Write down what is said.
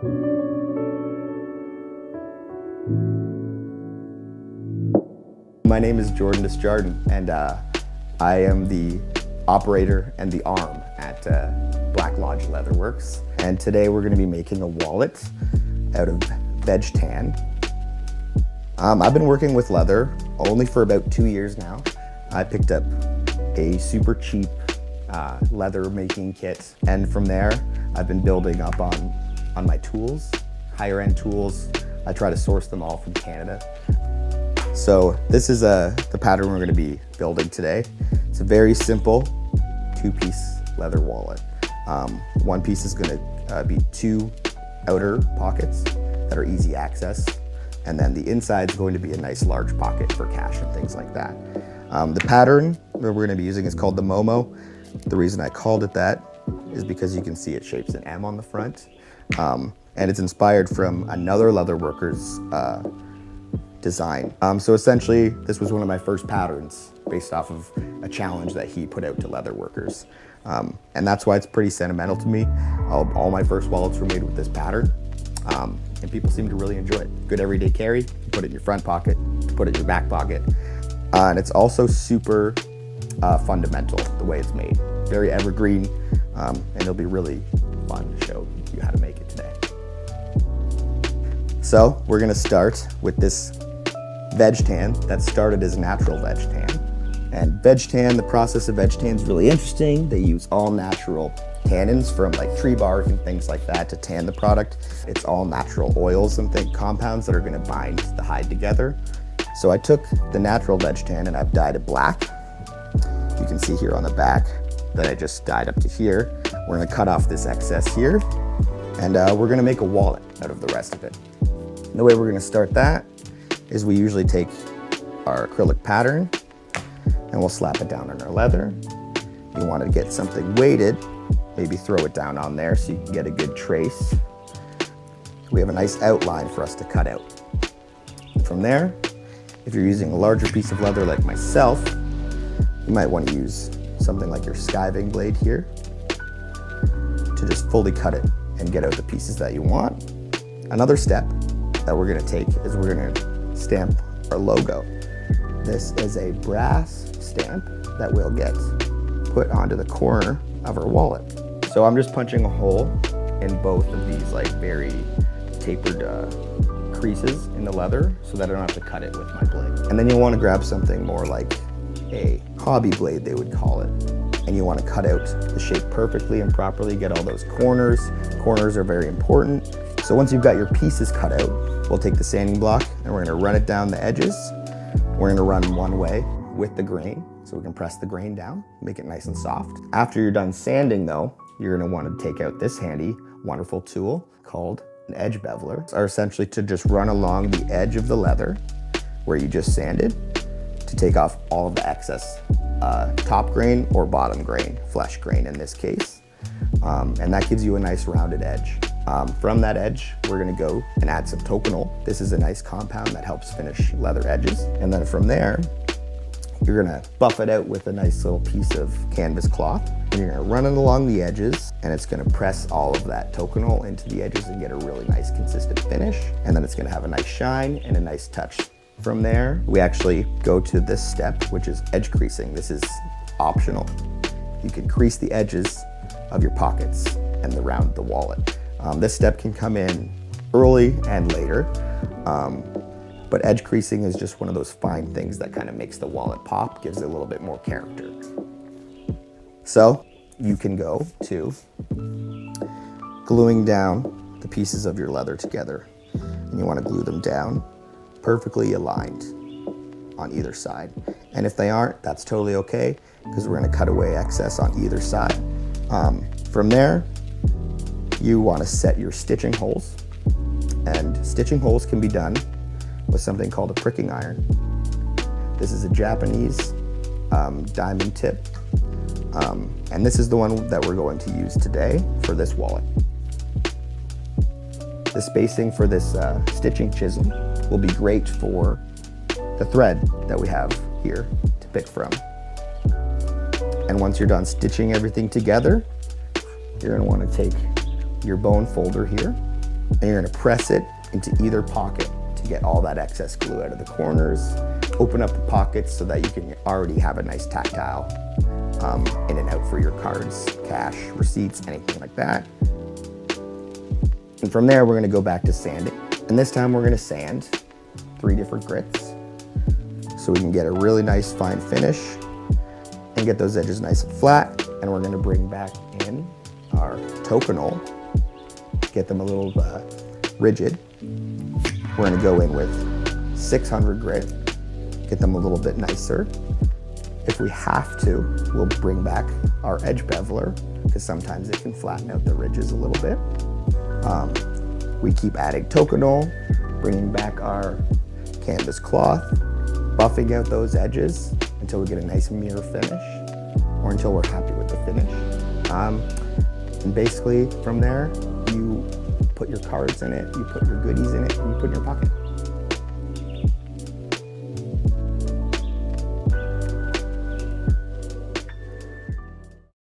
My name is Jordan Desjardins, and I am the operator and the arm at Black Lodge Leatherworks. And today we're going to be making a wallet out of veg tan. I've been working with leather only for about 2 years now. I picked up a super cheap leather making kit, and from there I've been building up on my tools, higher end tools. I try to source them all from Canada. So this is the pattern we're going to be building today. It's a very simple 2-piece leather wallet. One piece is going to be 2 outer pockets that are easy access, and then the inside is going to be a nice large pocket for cash and things like that. The pattern that we're going to be using is called the Momo. The reason I called it that is because you can see it shapes an M on the front, and it's inspired from another leatherworker's design. So essentially, this was one of my first patterns based off of a challenge that he put out to leatherworkers. And that's why it's pretty sentimental to me. All my first wallets were made with this pattern, and people seem to really enjoy it. Good everyday carry, you put it in your front pocket, you put it in your back pocket. And it's also super fundamental, the way it's made. Very evergreen, and it'll be really fun to show you how to make it today. So we're gonna start with this veg tan that started as natural veg tan. And veg tan, the process of veg tan is really interesting. They use all natural tannins from like tree bark and things like that to tan the product. It's all natural oils and compounds that are gonna bind the hide together. So I took the natural veg tan and I've dyed it black. You can see here on the back that I just dyed up to here. We're gonna cut off this excess here, and we're gonna make a wallet out of the rest of it. And the way we're gonna start that is we usually take our acrylic pattern and we'll slap it down on our leather. You want to get something weighted, maybe throw it down on there so you can get a good trace. We have a nice outline for us to cut out. From there, if you're using a larger piece of leather like myself, you might want to use something like your skiving blade here to just fully cut it and get out the pieces that you want. Another step that we're going to take is we're going to stamp our logo. This is a brass stamp that we'll get put onto the corner of our wallet. So I'm just punching a hole in both of these like very tapered creases in the leather so that I don't have to cut it with my blade. And then you'll want to grab something more like a hobby blade, they would call it. And you want to cut out the shape perfectly and properly, get all those corners. Corners are very important. So once you've got your pieces cut out, we'll take the sanding block and we're going to run it down the edges. We're going to run one way with the grain so we can press the grain down, make it nice and soft. After you're done sanding though, you're going to want to take out this handy, wonderful tool called an edge beveler. Are essentially to just run along the edge of the leather where you just sanded to take off all of the excess top grain or bottom grain, flesh grain in this case. And that gives you a nice rounded edge. From that edge, we're gonna go and add some toconol. This is a nice compound that helps finish leather edges. And then from there, you're gonna buff it out with a nice little piece of canvas cloth. And you're gonna run it along the edges, and it's gonna press all of that toconol into the edges and get a really nice consistent finish. And then it's gonna have a nice shine and a nice touch. From there, we actually go to this step, which is edge creasing. This is optional. You can crease the edges of your pockets and around the wallet. This step can come in early and later, but edge creasing is just one of those fine things that kind of makes the wallet pop, gives it a little bit more character. So you can go to gluing down the pieces of your leather together, and you want to glue them down perfectly aligned on either side. And if they aren't, that's totally okay, because we're going to cut away excess on either side. From there, you want to set your stitching holes, and stitching holes can be done with something called a pricking iron. This is a Japanese diamond tip, and this is the one that we're going to use today for this wallet. The spacing for this stitching chisel will be great for the thread that we have here to pick from. And once you're done stitching everything together, you're going to want to take your bone folder here And you're gonna press it into either pocket to get all that excess glue out of the corners. Open up the pockets so that you can already have a nice tactile in and out for your cards, cash, receipts, anything like that. And from there, we're gonna go back to sanding. And this time we're gonna sand 3 different grits so we can get a really nice fine finish and get those edges nice and flat. And we're gonna bring back in our tokenol, get them a little rigid. We're gonna go in with 600 grit, get them a little bit nicer. If we have to, we'll bring back our edge beveler because sometimes it can flatten out the ridges a little bit. We keep adding tokenol, bringing back our canvas cloth, buffing out those edges until we get a nice mirror finish or until we're happy with the finish. And basically from there, you put your cards in it, you put your goodies in it, and you put it in your pocket.